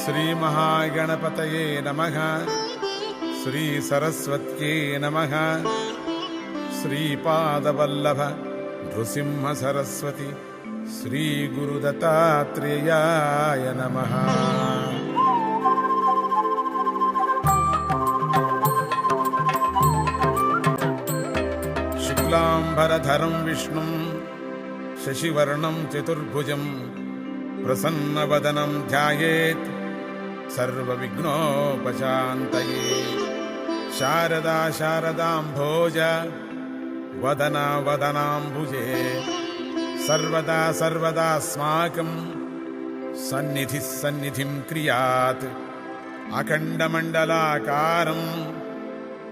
ಶ್ರೀ ಮಹಾಗಣಪತಯೇ ನಮಃ. ಶ್ರೀ ಸರಸ್ವತ್ಯೇ ನಮಃ. ಶ್ರೀಪಾದವಲ್ಲಭ ನೃಸಿಂಹ ಸರಸ್ವತಿ ಶ್ರೀ ಗುರುದತ್ತಾತ್ರೇಯಾಯ ನಮಃ. ಶುಕ್ಲಾಂಬರಧರಂ ವಿಷ್ಣುಂ ಶಶಿವರ್ಣಂ ಚತುರ್ಭುಜಂ ಪ್ರಸನ್ನವದನಂ ಧ್ಯಾಯೇತ್ ಸರ್ವವಿಘ್ನೋಪಶಾಂತಯೇ. ಶಾರದಾ ಶಾರದಾಂಭೋಜ ವದನಾ ವದನಾಂಬುಜೆ ಸರ್ವದಾ ಸರ್ವದಾಸ್ಮಾಕಂ ಸನ್ನಿಧಿ ಸನ್ನಿಧಿಂ ಕ್ರಿಯಾತ್. ಅಖಂಡಮಂಡಲಾಕಾರಂ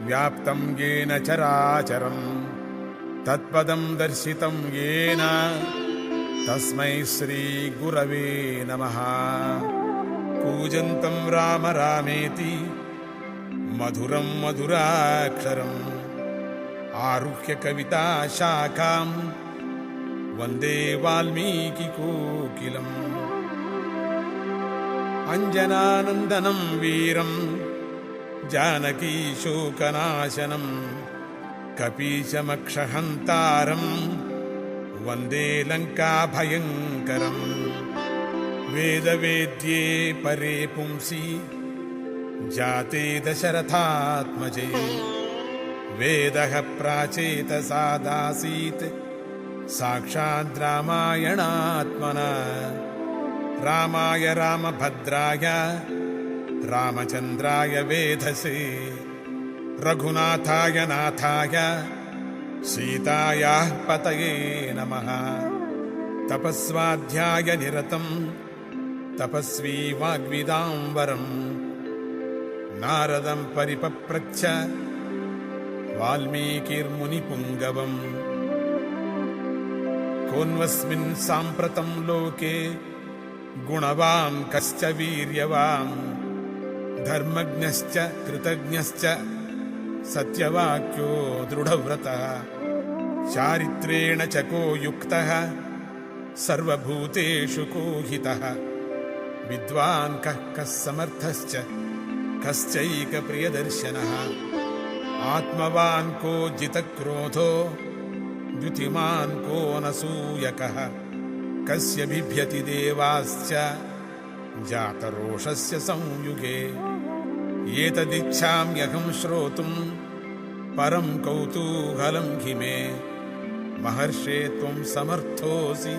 ವ್ಯಾಪ್ತಂ ಯೇನ ಚರಾಚರಂ ತತ್ಪದಂ ದರ್ಶಿತಂ ಯೇನ ತಸ್ಮೈ ಶ್ರೀ ಗುರವೇ ನಮಃ. ಕೂಜಂತಂ ರಾಮ ರಾಮೇತಿ ಮಧುರಂ ಮಧುರಾಕ್ಷರಂ ಆರುಹ್ಯ ಕವಿತಾ ಶಾಖಾಂ ವಂದೇ ವಾಲ್ಮೀಕಿ ಕೋಕಿಲಂ. ಅಂಜನಾನಂದನಂ ವೀರಂ ಜಾನಕೀ ಶೋಕನಾಶನಂ ಕಪೀಶಮಕ್ಷಹಂತಾರಂ ವಂದೇ ಲಂಕಾಭಯಂಕರಂ. ವೇದವೇದ್ಯೇ ಪರೇ ಪುಂಸಿ ಜಾತೆ ದಶರಥಾತ್ಮಜೇ ವೇದಃ ಪ್ರಾಚೇತಸಾದಾಸೀತ್ ಸಾಕ್ಷಾತ್ ರಾಮಾಯಣಾತ್ಮನಃ. ರಾಮಾಯ ರಾಮಭದ್ರಾಯ ರಾಮಚಂದ್ರಾಯ ವೇಧಸೇ ರಘುನಾಥಾಯ ನಾಥಾಯ ಸೀತಾಯಾಃ ಪತಯೇ ನಮಃ. ತಪಸ್ವಾಧ್ಯಾಯ ನಿರತಂ ತಪಸ್ವಿ ವಾಗ್ವಿದಾಂಬರಂ ನಾರದಂ ಪರಿಪಪ್ರಚ್ಛ ವಾಲ್ಮೀಕಿರ್ಮುನಿಪುಂಗವಂ. ಕೋನ್ವಸ್ಮಿನ್ ಸಾಂಪ್ರತಂ ಲೋಕೆ ಗುಣವಾನ್ ಕಶ್ಚ ವೀರ್ಯವಾನ್ ಧರ್ಮಜ್ಞಶ್ಚ ಕೃತಜ್ಞಶ್ಚ ಸತ್ಯವಾಕ್ಯೋ ದೃಢವ್ರತಃ. ಚಾರಿತ್ರೇಣ ಚ ಕೋ ಯುಕ್ತಃ ಸರ್ವಭೂತೇಷು ಕೋ ಹಿತಃ. ವಿದ್ವಾನ್ ಕಃ ಸಮರ್ಥಶ್ಚ ಕಶ್ಚೈಕ ಪ್ರಿಯದರ್ಶನಃ. ಆತ್ಮವಾನ್ ಕೋ ಜಿತಕ್ರೋಧೋ ದ್ಯುತಿಮಾನ್ ಕೋ ನಸೂಯಕಃ. ಕಸ್ಯ ಬಿಭ್ಯತಿ ದೇವಾಶ್ಚ ಜಾತರೋಷಸ್ಯ ಸಂಯುಗೆ. ಏತದಿಚ್ಛಾಮ್ಯಹಂ ಶ್ರೋತುಂ ಪರಂ ಕೌತೂಹಲಂ ಹಿ ಮೇ. ಮಹರ್ಷೇ ತ್ವಂ ಸಮರ್ಥೋಸಿ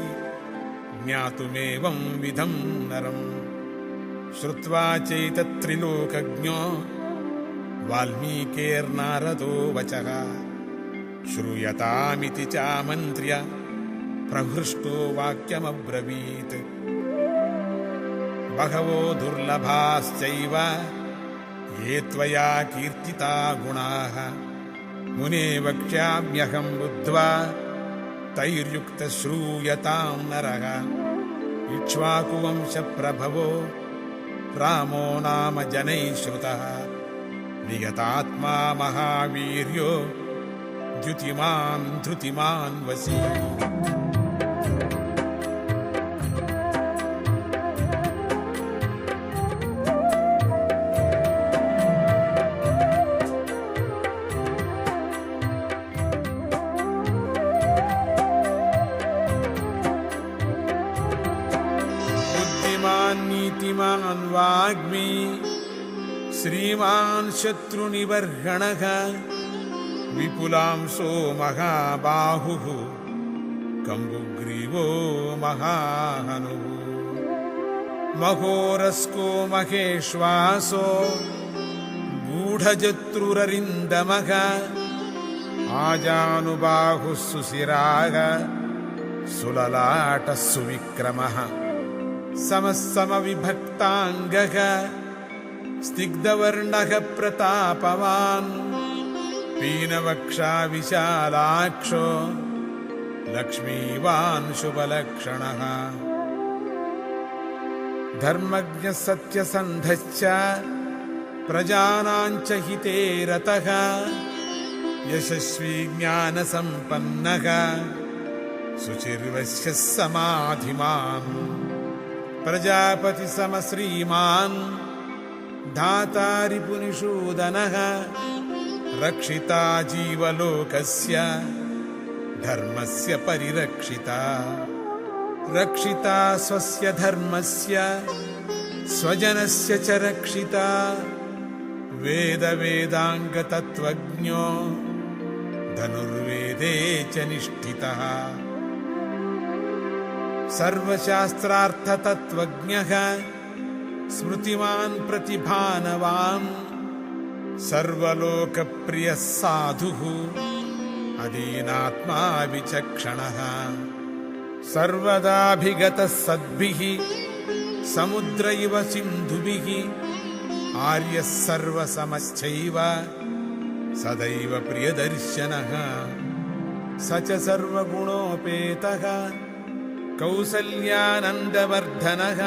ಜ್ಞಾತುಮೇವಂ ವಿಧಂ ನರಂ. ಶ್ರುತ್ವಾ ಚೈತತ್ತ್ರಿಲೋಕಜ್ಞೋ ವಾಲ್ಮೀಕೇರ್ನಾರದೋ ವಚಃ. ಶ್ರೂಯತಾಮಿತಿ ಚಾಮಂತ್ರ್ಯ ಪ್ರಹೃಷ್ಟೋ ವಾಕ್ಯಮಬ್ರವೀತ್. ಬಹವೋ ದುರ್ಲಭಾಶ್ಚೈವ ಯೇ ತ್ವಯಾ ಕೀರ್ತಿತಾ ಗುಣಾಃ. ಮುನೇ ವಕ್ಷ್ಯಾಮ್ಯಹಂ ಬುದ್ಧ್ವಾ ತೈರ್ಯುಕ್ತ ಶ್ರೂಯತಾಂ ನರಃ. ಇಕ್ಷ್ವಾಕುವಂಶ ಪ್ರಭವೋ ರಾಮೋ ನಾಮ ಜನೈಃ ಶ್ರುತಃ. ನಿಯತಾತ್ಮಾ ಮಹಾವೀರ್ಯೋ ದ್ಯುತಿಮಾನ್ ಧೃತಿಮಾನ್ ವಸಿ. नीतिमान् वाग्मी श्रीमान् शत्रुनिबर्हणः. विपुलांसो महाबाहुः कम्बुग्रीवो महाहनुः. महोरस्को महेश्वासो गूढजत्रुररिन्दमः. आजानुबाहुः सुशिराः सुललाटः सुविक्रमः. समविभक्ताङ्गः स्निग्धवर्णः प्रतापवान्. पीनवक्षा विशालाक्षो लक्ष्मीवान् शुभलक्षणः. धर्मज्ञः सत्यसन्धश्च प्रजानाञ्च हिते रतः. यशस्वी ज्ञानसम्पन्नः शुचिर्वश्यः समाधिमान्. ಪ್ರಜಾಪತಿ ಸಮ ಶ್ರೀಮಾನ್ ಧಾತಾ ರಿಪುನಿಷೂದನಃ ರಕ್ಷಿತಾ ಜೀವಲೋಕಸ್ಯ ಧರ್ಮಸ್ಯ ಪರಿರಕ್ಷಿತಾ ರಕ್ಷಿತಾ ಸ್ವಸ್ಯ ಧರ್ಮಸ್ಯ ಸ್ವಜನಸ್ಯ ಚ ರಕ್ಷಿತಾ ವೇದ ವೇದಾಂಗ ತತ್ವಜ್ಞೋ ಧನುರ್ವೇದೇ ಚ ನಿಷ್ಠಿತಃ ಸರ್ವಶಾಸ್ತ್ರಾರ್ಥ ತತ್ವಜ್ಞಃ ಸ್ಮೃತಿಮಾನ್ ಪ್ರತಿಭಾನವಾನ್ ಸರ್ವಲೋಕಪ್ರಿಯಃ ಸಾಧುಃ ಅಧೀನಾತ್ಮಾ ವಿಚಕ್ಷಣಃ ಸರ್ವದಾಭಿಗತಃ ಸದ್ಭಿಃ ಸಮುದ್ರ ಇವ ಸಿಂಧುಭಿಃ ಆರ್ಯಃ ಸರ್ವಸಮಶ್ಚೈವ ಸದೈವ ಪ್ರಿಯದರ್ಶನಃ ಸ ಚ ಸರ್ವಗುಣೋಪೇತಃ ಕೌಸಲ್ಯಾನಂದವರ್ಧನಃ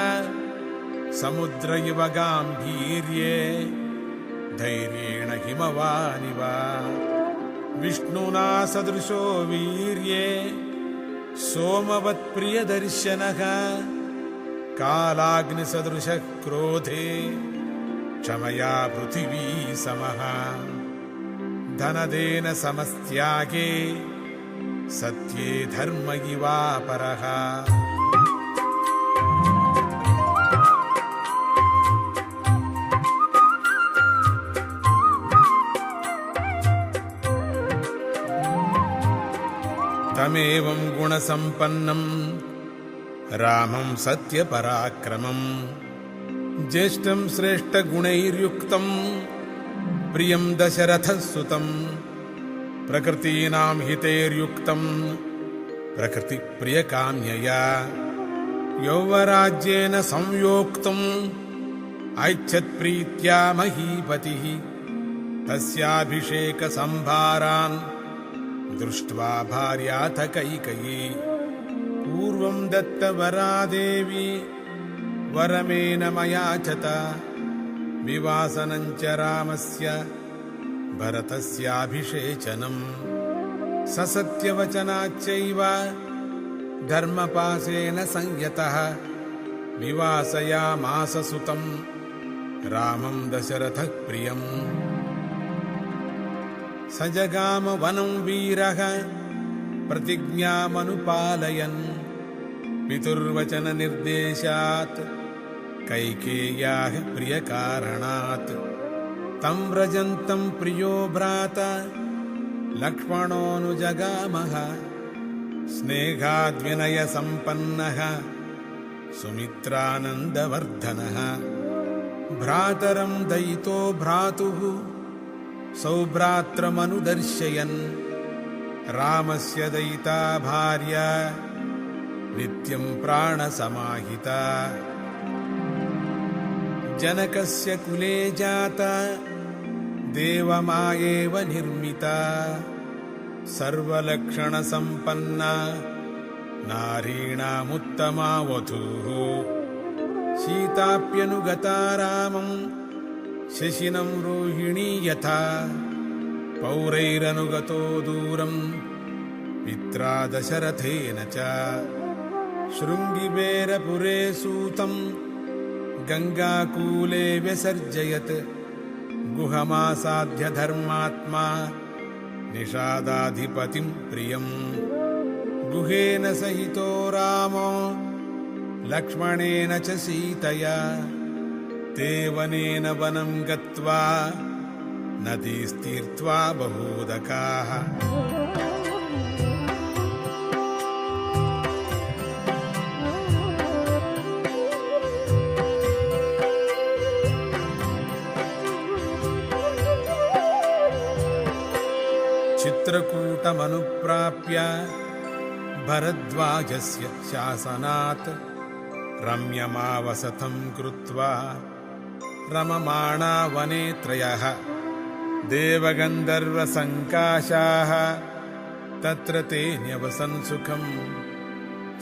ಸಮುದ್ರ ಇವ ಗಾಂಭೀರ್ಯೇ ಧೈರ್ಯೇಣ ಹಿಮವಾನಿವ ವಿಷ್ಣುನಾ ಸದೃಶೋ ವೀರ್ಯೇ ಸೋಮವತ್ ಪ್ರಿಯದರ್ಶನಃ ಕಾಲಾಗ್ನಿಸದೃಶಃ ಕ್ರೋಧೇ ಕ್ಷಮಯಾ ಪೃಥಿವೀ ಸಮಃ ಧನದೇನ ಸಮಸ್ತ್ಯಾಗೇ ಸತ್ಯೇ ಧರ್ಮ ಇವಾಪರಃ ತಮೇವಂ ಗುಣಸಂಪನ್ನಂ ರಾಮಂ ಸತ್ಯಪರಾಕ್ರಮಂ ಜ್ಯೇಷ್ಠಂ ಶ್ರೇಷ್ಠಗುಣೈರ್ಯುಕ್ತಂ ಪ್ರಿಯಂ ದಶರಥಸುತಂ ಪ್ರಕೃತೀನಾಂ ಹಿತೈರ್ಯುಕ್ತಂ ಪ್ರಕೃತಿಪ್ರಿಯಕಾಮ್ಯಯಾ ಯೌವರಾಜ್ಯೇನ ಸಂಯೋಕ್ತಂ ಐಚ್ಛತ್ಪ್ರೀತ್ಯಾ ಮಹೀಪತಿಃ ತಸ್ಯಾಭಿಷೇಕ ಸಂಭಾರಾನ್ ದೃಷ್ಟ್ವಾ ಭಾರ್ಯಾಥ ಕೈಕಯೀ ಪೂರ್ವಂ ದತ್ತವರಾ ದೇವಿ ವರಮೇನ ಮಯಾಚತ ವಿವಾಸನಂಚ ರಾಮಸ್ಯ ಭರತಸ್ಯಾಭಿಷೇಚನಂ ಸಸತ್ಯವಚನಾಚ್ಚೈವ ಧರ್ಮಪಾಶೇನ ಸಂಯತಃ ವಿವಾಸಯಾಮಾಸ ಸುತಂ ರಾಮಂ ದಶರಥಃ ಪ್ರಿಯಂ ಸಜಗಾಮ ವನಂ ವೀರಃ ಪ್ರತಿಜ್ಞಾಮನುಪಾಲಯನ್ ಪಿತುರ್ವಚನ ನಿರ್ದೇಶಾತ್ ಕೈಕೇಯ್ಯಾಃ ಪ್ರಿಯಕಾರಣಾತ್ ತಂ ವ್ರಜಂತಂ ಪ್ರಿಯೋ ಭ್ರಾತ ಲಕ್ಷ್ಮಣೋನುಜಗಾಮಃ ಸ್ನೇಹಾದ್ವಿನಯ ಸಂಪನ್ನಃ ಸುಮಿತ್ರಾನಂದವರ್ಧನಃ ಭ್ರಾತರಂ ದಯಿತೋ ಭ್ರಾತುಃ ಸೌಭ್ರಾತ್ರಮನುದರ್ಶಯನ್ ರಾಮಸ್ಯ ದಯಿತಾ ಭಾರ್ಯಾ ನಿತ್ಯಂ ಪ್ರಾಣಸಮಾಹಿತಾ ಜನಕಸ್ಯ ಕುಲೇ ಜಾತಾ ದೇವಮಾಯೇವ ನಿರ್ಮಿತಾ ಸರ್ವಲಕ್ಷಣಸಂಪನ್ನಾ ನಾರೀಣಾಮುತ್ತಮಾ ವಧೂಃ ಸೀತಾಪ್ಯನುಗತಾ ರಾಮಂ ಶಶಿನಂ ರೋಹಿಣೀ ಯಥಾ ಪೌರೈರನುಗತೋ ದೂರಂ ಪಿತ್ರಾ ದಶರಥೇನ ಚ ಶೃಂಗಿಬೇರಪುರೇ ಸೂತಂ ಗಂಗಾಕೂಲೇ ವ್ಯಸರ್ಜಯತ್ ಗುಹಮಾಸಾಧ್ಯ ಧರ್ಮಾತ್ಮಾ ನಿಷಾದಾಧಿಪತಿಂ ಪ್ರಿಯಂ ಗುಹೇನ ಸಹಿತೋ ರಾಮೋ ಲಕ್ಷ್ಮಣೇನ ಚ ಸೀತಯಾ ತೇ ವನೇನ ವನಂ ಗತ್ವಾ ನದೀಸ್ತೀರ್ತ್ವಾ ಬಹೂದಕಾಃ ಚಿತ್ರಕೂಟಮನುಪ್ರಾಪ್ಯ ಭರದ್ವಾಜಸ್ಯ ಶಾಸನಾತ್ ರಮ್ಯಮಾವಸತಂ ಕೃತ್ವಾ ರಮಮಾಣಾ ವನೇ ತ್ರಯಃ ದೇವಗಂಧರ್ವಸಂಕಾಶಾಃ ತತ್ರ ತೇ ನ್ಯವಸನ್ ಸುಖಂ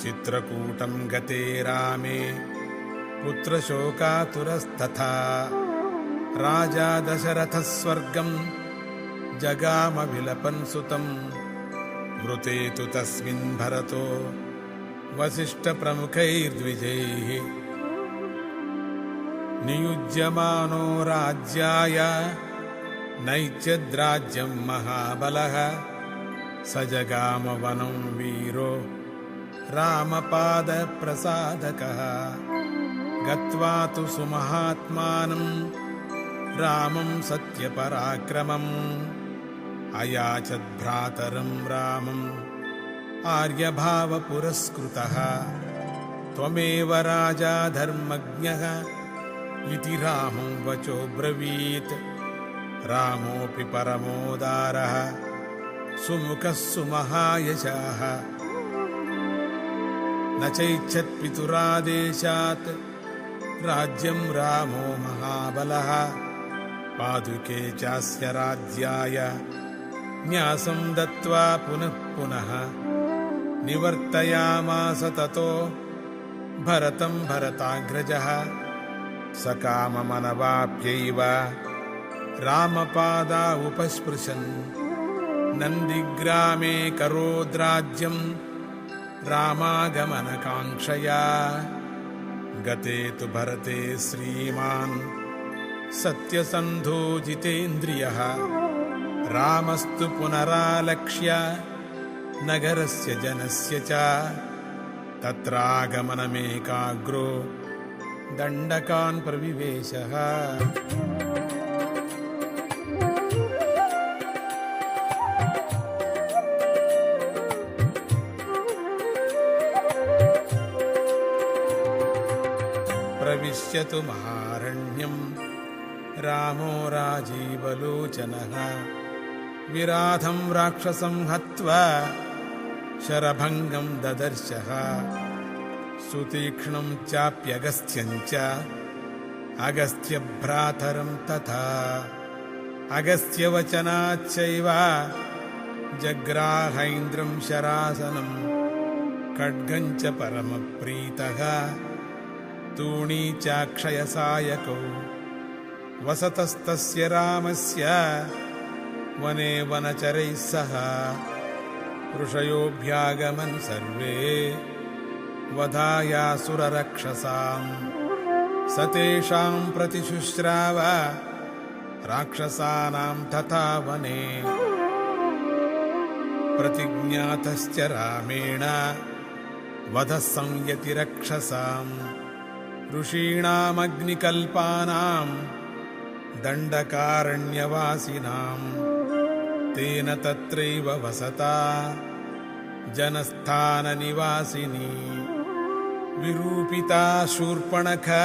ಚಿತ್ರಕೂಟಂ ಗತೆ ರಾಮೇ ಪುತ್ರಶೋಕಾತುರಸ್ತಥಾ ರಾಜಾ ದಶರಥಃ ಸ್ವರ್ಗಂ ಜಗಾಮ ವಿಲಪನ್ ಸುತಂ ವೃತೆ ತು ತಸ್ಮಿನ್ ಭರತೋ ವಸಿಷ್ಠ ಪ್ರಮುಖೈರ್ದ್ವಿಜೈಃ नियुज्यमानो राज्याय नैच्छद्राज्यं महाबलः स जगाम वनं वीरो रामपादप्रसादकः गत्वा तु सुमहात्मानं रामं सत्यपराक्रमम् अयाचद्भ्रातरं रामम् आर्यभावपुरस्कृतः त्वमेव राजा धर्मज्ञः इति रामं वचोब्रवीत् रामोऽपि परमोदारः सुमुखः सुमहायशः न चैच्छत्पितुरादेशात् राज्यं रामो महाबलः पादुके चास्य राज्याय न्यासं दत्त्वा पुनः पुनः निवर्तयामास ततो भरतं भरताग्रजः सकाममनवाप्यैव रामपादा उपस्पृशन् नन्दिग्रामे करोद्राज्यं रामागमनकाङ्क्षया गते तु भरते श्रीमान् सत्यसन्धो जितेन्द्रियः रामस्तु पुनरालक्ष्य नगरस्य जनस्य च तत्रागमनमेकाग्रो दण्डकान् प्रविवेशः प्रविश्यतु महारण्यं रामो राजीवलोचनः विराधं राक्षसं हत्वा शरभङ्गं ददर्शः सुतीक्ष्णं चाप्यगस्त्यं च अगस्त्यभ्रातरं तथा अगस्त्यवचनाच्चैव जग्राहैन्द्रं शरासनं खड्गं च परमप्रीतः तूणी चाक्षयसायकौ वसतस्तस्य रामस्य वने वनचरैः सह ऋषयोऽभ्यागमन् सर्वे वधायासुररक्षसां स तेषां प्रतिशुश्राव राक्षसानां तथा वने प्रतिज्ञातश्च रामेण वधः संयतिरक्षसाम् ऋषीणामग्निकल्पानां दण्डकारण्यवासिनां तेन तत्रैव वसता जनस्थाननिवासिनी विरूपिता शूर्पणखा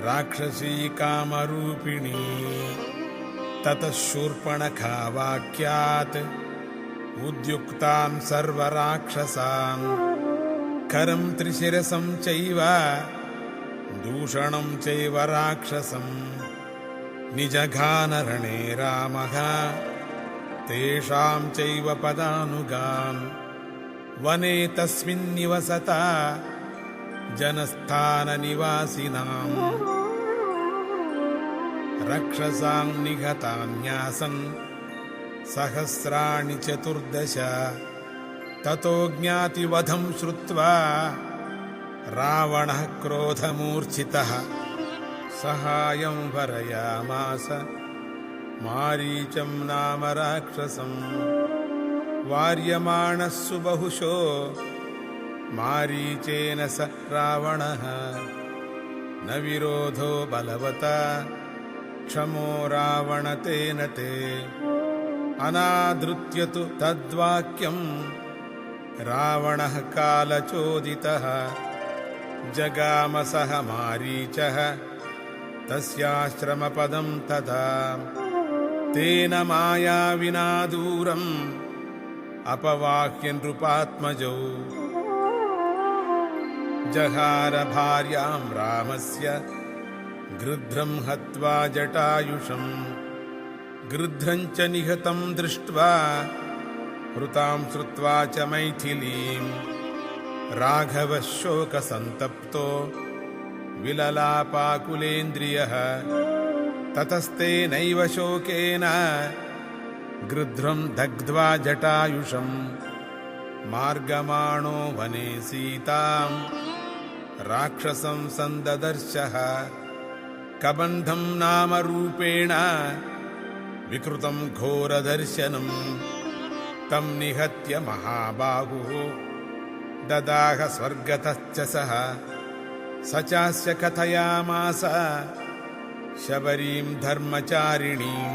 राक्षसी कामरूपिणी ततः शूर्पणखा वाक्यात् उद्युक्तान् सर्वराक्षसान् खरं त्रिशिरसं चैव दूषणं चैव राक्षसं निजघानरणे रामः तेषां चैव पदानुगान् वने तस्मिन् निवसता जनस्थाननिवासिनां रक्षसां निघतान्यासन् सहस्राणि 14 ततो ज्ञातिवधं श्रुत्वा रावणः क्रोधमूर्छितः सहायं वरयामास मारीचं नाम राक्षसं वार्यमाणः सुबहुशो मारीचेन स रावणः न विरोधो बलवता क्षमो रावणतेन ते अनादृत्य तु तद्वाक्यं रावणः कालचोदितः जगामसः मारीचः तस्याश्रमपदं तदा तेन मायाविना दूरम् अपवाह्य नृपात्मजौ जहार भार्यां रामस्य गृध्रं हत्वा जटायुषम् गृध्रं च निहतं दृष्ट्वा हृतां श्रुत्वा च मैथिलीं राघवः शोकसन्तप्तो विललापाकुलेन्द्रियः ततस्तेनैव शोकेन गृध्रं दग्ध्वा जटायुषं मार्गमाणो वने सीतां राक्षसं सन्ददर्शः कबन्धं नाम रूपेण विकृतं घोरदर्शनं तं निहत्य महाबाहुः ददाह स्वर्गतश्च सः स चास्य कथयामास शबरीं धर्मचारिणीं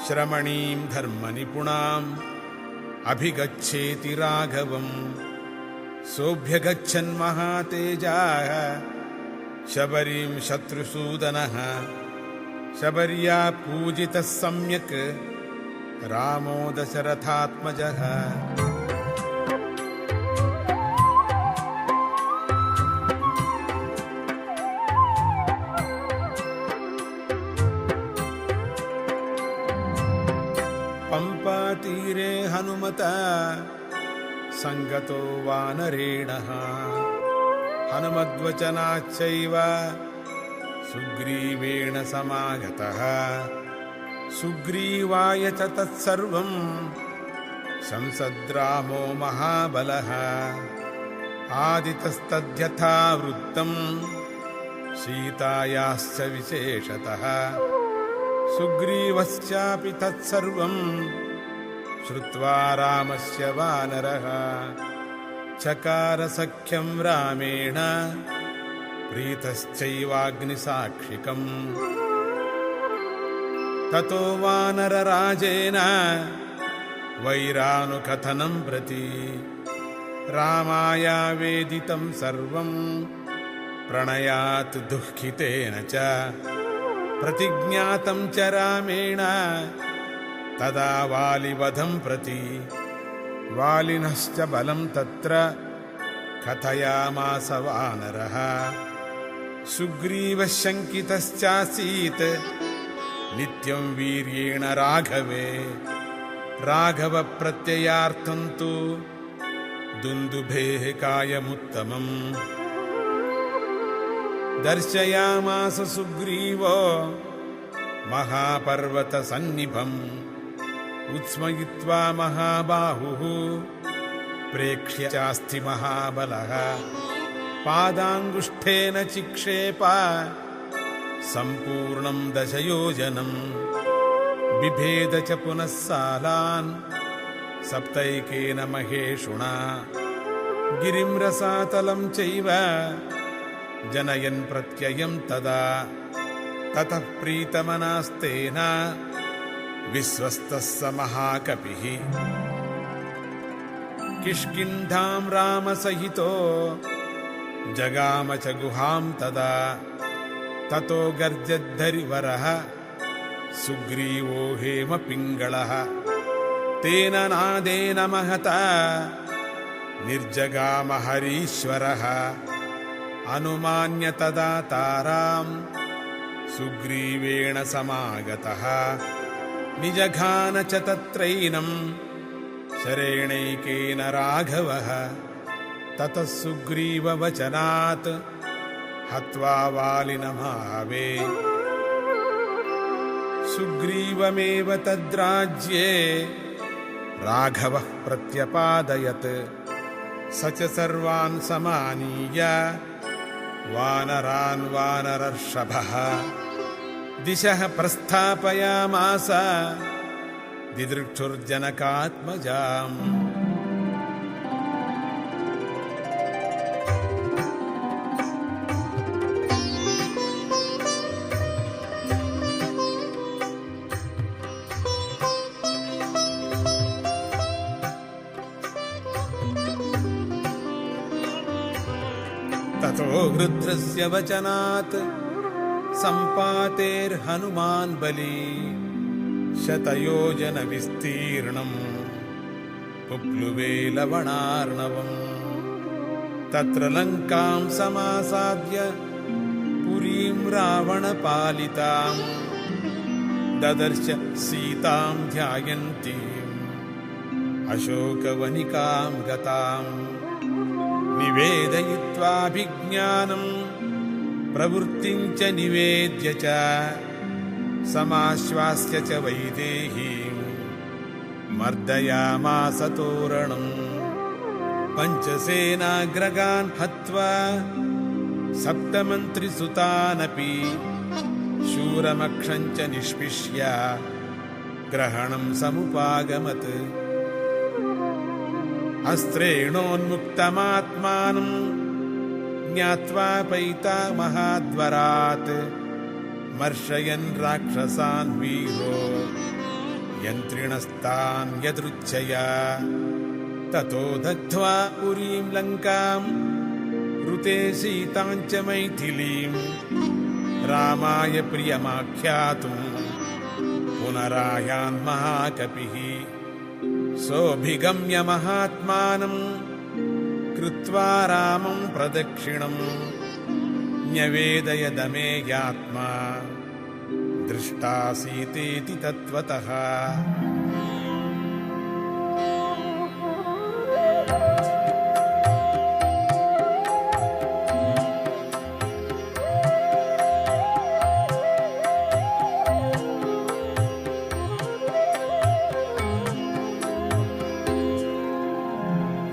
श्रमणीं धर्मनिपुणाम् अभिगच्छेति राघवम् सोऽभ्यगच्छन् महातेजाः शबरीं शत्रुसूदनः शबर्या पूजितः सम्यक् रामो दशरथात्मजः पंपातीरे हनुमता संगतो वानरेणः हनुमद्वचनाच्चैव सुग्रीवेण समागतः सुग्रीवाय च तत्सर्वं संसद्रामो महाबलः आदितस्तद्यथा वृत्तं सीतायाश्च विशेषतः सुग्रीवश्चापि तत्सर्वं श्रुत्वा रामस्य वानरः चकार सख्यं रामेण प्रीतश्चैवाग्निसाक्षिकम् ततो वानरराजेन वैरानुकथनं प्रति रामायावेदितं सर्वं प्रणयात् दुःखितेन च प्रतिज्ञातं च रामेण तदा वालिवधं प्रति वालिनश्च बलं तत्र कथयामास वानरः सुग्रीवः शङ्कितश्चासीत् नित्यं वीर्येण राघवे राघवप्रत्ययार्थं तु दुन्दुभेः कायमुत्तमम् दर्शयामास सुग्रीवो महापर्वतसन्निभम् उत्स्मयित्वा महाबाहुः प्रेक्ष्य चास्ति महाबलः पादाङ्गुष्ठेन चिक्षेप सम्पूर्णं दशयोजनं बिभेद च पुनः सालान् सप्तैकेन महेशुना गिरिं रसातलं चैव जनयन् प्रत्ययं तदा ततः प्रीतमनास्तेन विश्वस्तः स महाकपिः किष्किन्धां रामसहितो जगाम च गुहां तदा ततो गर्जद्धरिवरः सुग्रीवो हेमपिङ्गळः तेन नादेन महता निर्जगाम हरीश्वरः अनुमान्य तदा तारां सुग्रीवेण समागतः निजघान च तत्रैनं शरेणैकेन राघवः ततः सुग्रीववचनात् हत्वा वालिनमावे सुग्रीवमेव तद्राज्ये राघवः प्रत्यपादयत् स च सर्वान् समानीय वानरान् वानरर्षभः दिशः प्रस्थापयामास दिदृक्षुर्जनकात्मजाम् ततो वृद्धस्य वचनात् सम्पातेर्हनुमान् बली शतयोजन विस्तीर्णम् पुप्लुवे लवणार्णवम् तत्र लङ्कां समासाद्य पुरीं रावणपालिताम् ददर्श सीतां ध्यायन्तीम् अशोकवनिकां गताम् निवेदयित्वाभिज्ञानम् प्रवृत्तिं च निवेद्य च समाश्वास्य च वैदेहीं मर्दयामास तोरणम् पञ्चसेनाग्रगान् हत्वा सप्तमन्त्रिसुतानपि शूरमक्षं च निष्पिष्य ग्रहणं समुपागमत्। अस्त्रेणोन्मुक्तमात्मानं ज्ञात्वा पैतामहाद्वरात् मर्शयन् राक्षसान् वीरो यन्त्रिणस्तान् यदृच्छया। ततो दग्ध्वा पुरीं लङ्कां ऋते सीतां च मैथिलीं रामाय प्रियमाख्यातुं पुनरायान् महाकपिः। सोऽभिगम्य महात्मानं कृत्वा रामं प्रदक्षिणं न्यवेदयदमेयात्मा दृष्टा सीतेति तत्त्वतः।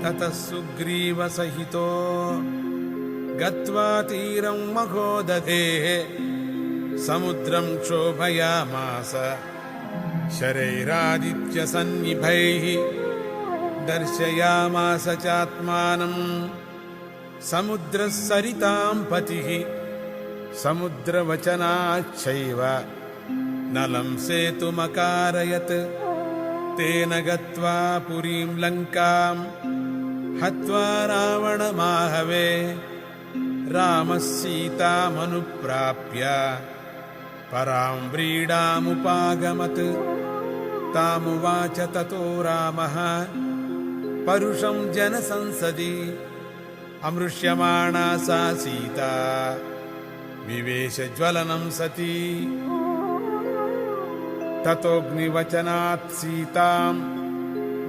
ततः सुग्रीवसहितो गत्वा तीरं महोदधेः समुद्रं क्षोभयामास शरैरादित्यसन्निभैः। दर्शयामास चात्मानं समुद्रसरितां पतिः। समुद्रवचनाच्छैव नलं सेतुमकारयत्। तेन गत्वा पुरीं लङ्कां हत्वा रावणमाहवे रामः सीतामनुप्राप्य परां व्रीडामुपागमत्। तामुवाच ततो रामः परुषं जनसंसदि अमृष्यमाणा सा सीता विवेशज्वलनं सती। ततोऽग्निवचनात् सीतां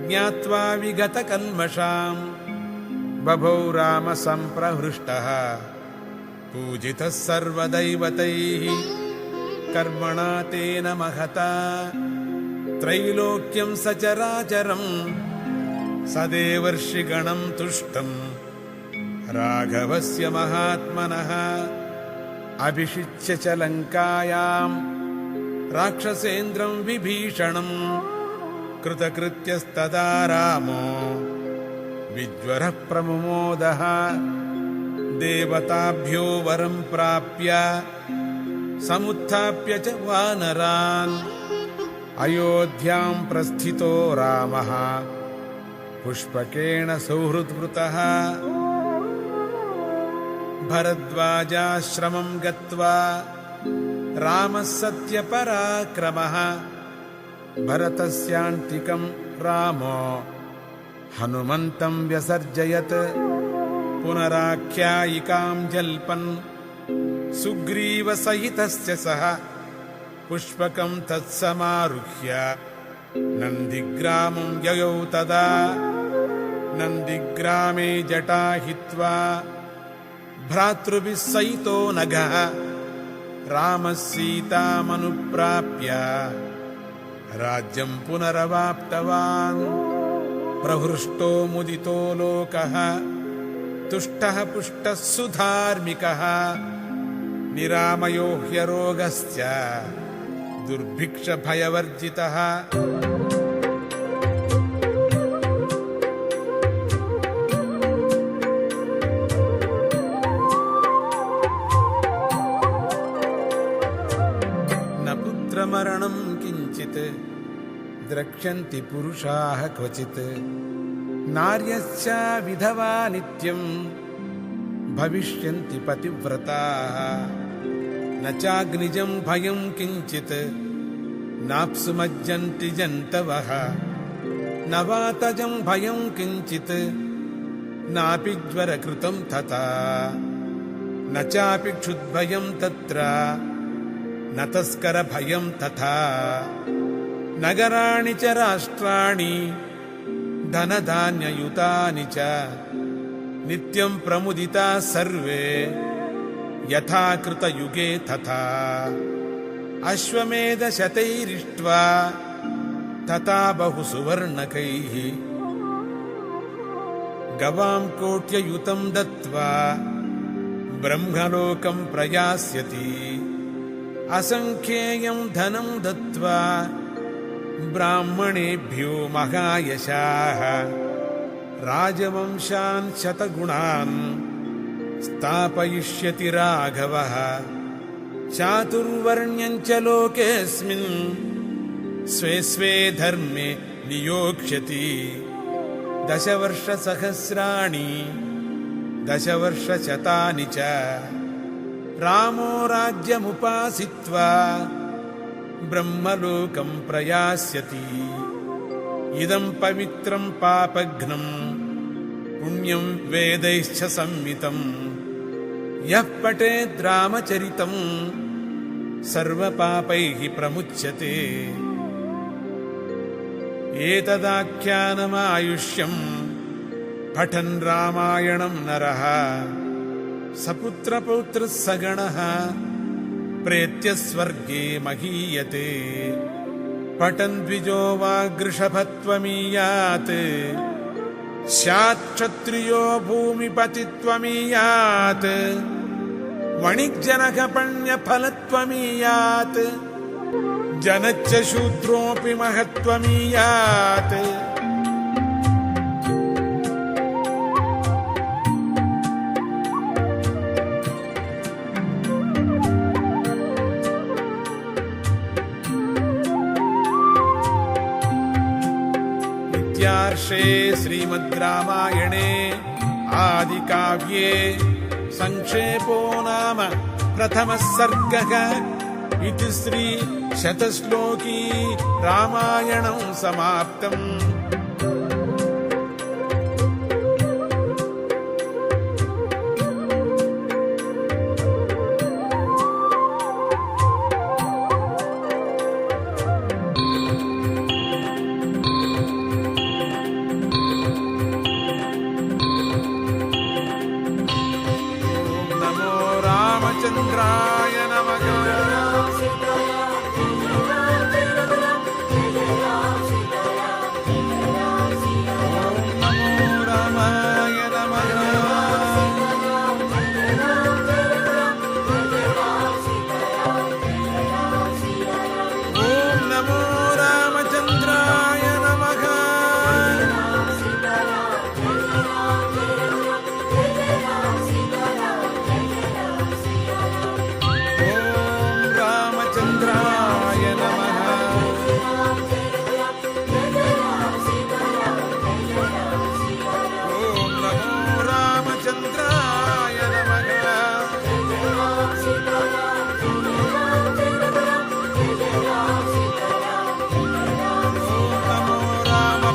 ज्ञात्वा विगतकल्मषां बभौ रामसम्प्रहृष्टः पूजितः सर्वदैवतैः। कर्मणा तेन महता त्रैलोक्यं सचराचरं सदेवर्षिगणं तुष्टं राघवस्य महात्मनः। अभिषिच्य च लङ्कायां राक्षसेन्द्रं विभीषणं कृतकृत्यस्तदा रामो विज्वरः प्रमुमोदः। देवताभ्यो वरं प्राप्य समुत्थाप्य च वानरान् अयोध्यां प्रस्थितो रामः पुष्पकेण सौहृद्वृतः। भरद्वाजाश्रमं गत्वा रामः सत्यपराक्रमः। भरतस्यान्तिकं रामो हनुमन्तं व्यसर्जयत्। पुनराख्यायिकां जल्पन् सुग्रीवसहितस्य सह पुष्पकं तत्समारुह्य नन्दिग्रामं ययौ तदा। नन्दिग्रामे जटा हित्वा भ्रातृभिः सहितो नघः रामः सीतामनुप्राप्य राज्यं पुनरवाप्तवान्। प्रहृष्टो मुदितो लोकः तुष्टः पुष्टः सुधार्मिकः। निरामयो ह्यरोगश्च दुर्भिक्षभयवर्जितः। न पुत्रमरणं किञ्चित् द्रक्ष्यन्ति पुरुषाः क्वचित्। नार्यश्च विधवा नित्यं भविष्यन्ति पतिव्रताः। न चाग्निजं भयं किञ्चित् नाप्सुमज्जन्ति जन्तवः। न वातजं भयं किञ्चित् नापि ज्वरकृतं तथा। न चापि क्षुद्भयं तत्र न तस्करभयं तथा। नगराणि च राष्ट्राणि धनधान्ययुतानि च नित्यं प्रमुदिता सर्वे यथा कृतयुगे तथा। अश्वमेधशतैरिष्ट्वा तथा बहुसुवर्णकैः गवां कोट्ययुतं दत्त्वा ब्रह्मलोकं प्रयास्यति। असंख्येयं धनं दत्त्वा ब्राह्मणेभ्यो महायशाः राजवंशान् शतगुणान् स्थापयिष्यति राघवः चातुर्वर्ण्यं च लोकेऽस्मिन् स्वे स्वे धर्मे नियोक्ष्यति दशवर्षसहस्राणि दशवर्षशतानि च रामो राज्यमुपासित्वा ब्रह्मलोकं प्रयास्यति इदं पवित्रं पापघ्नं पुण्यं वेदैश्च संहितं यः पठेद् रामचरितं सर्वपापैः प्रमुच्यते एतदाख्यानमायुष्यं पठन् रामायणं नरः सपुत्रपौत्रः सगणः प्रेत्य स्वर्गे महीयते पठन् द्विजो वा गृषभत्वमीयात् स्यात् क्षत्रियो भूमिपतित्वमीयात् वणिक्जनकपण्यफलत्वमीयात् जनच्च शूद्रोऽपि महत्वमीयात् इत्यार्षे श्रीमद् रामायणे आदिकाव्ये संक्षेपो नाम प्रथमः सर्गः इति श्री शतश्लोकी रामायणं समाप्तम्। नमो रामचन्द्राय नमः।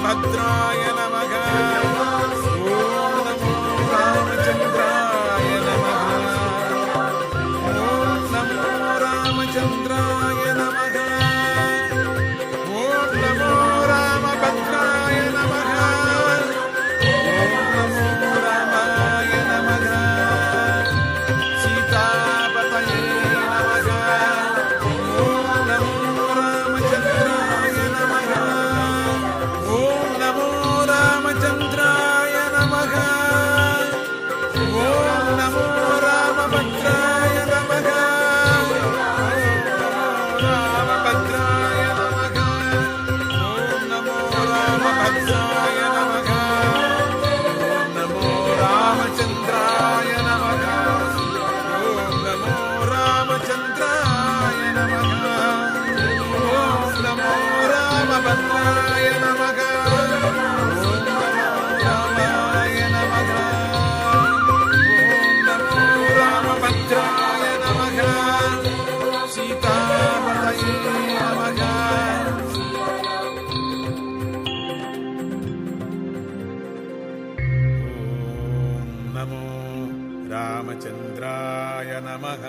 भद्राय नमः। ओम नमो रामचन्द्राय नमः। ओम नमो रामचन्द्राय नमः। ओम नमो रामभद्राय नमः। ओम नमो रामाय नमः। सीतापतये नमः। ओम नमो रामचन्द्राय नमः। ओम नमो रामचन्द्राय नमः। ओम नमो रामभद्राय नमः। रामभद्राय नमः। ओम नमो रामभद्राय नमः। ओम नमो रामचन्द्राय नमः। ओम नमो रामचन्द्राय नमः। ओम नमो रामभद्राय नमः। भद्राय नमः। सीतापतये नमः। ओम नमो रामचन्द्राय नमः।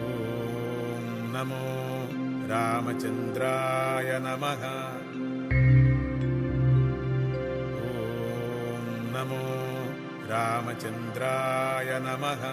ओम नमो रामचन्द्राय नमः। ओम नमो रामचन्द्राय नमः।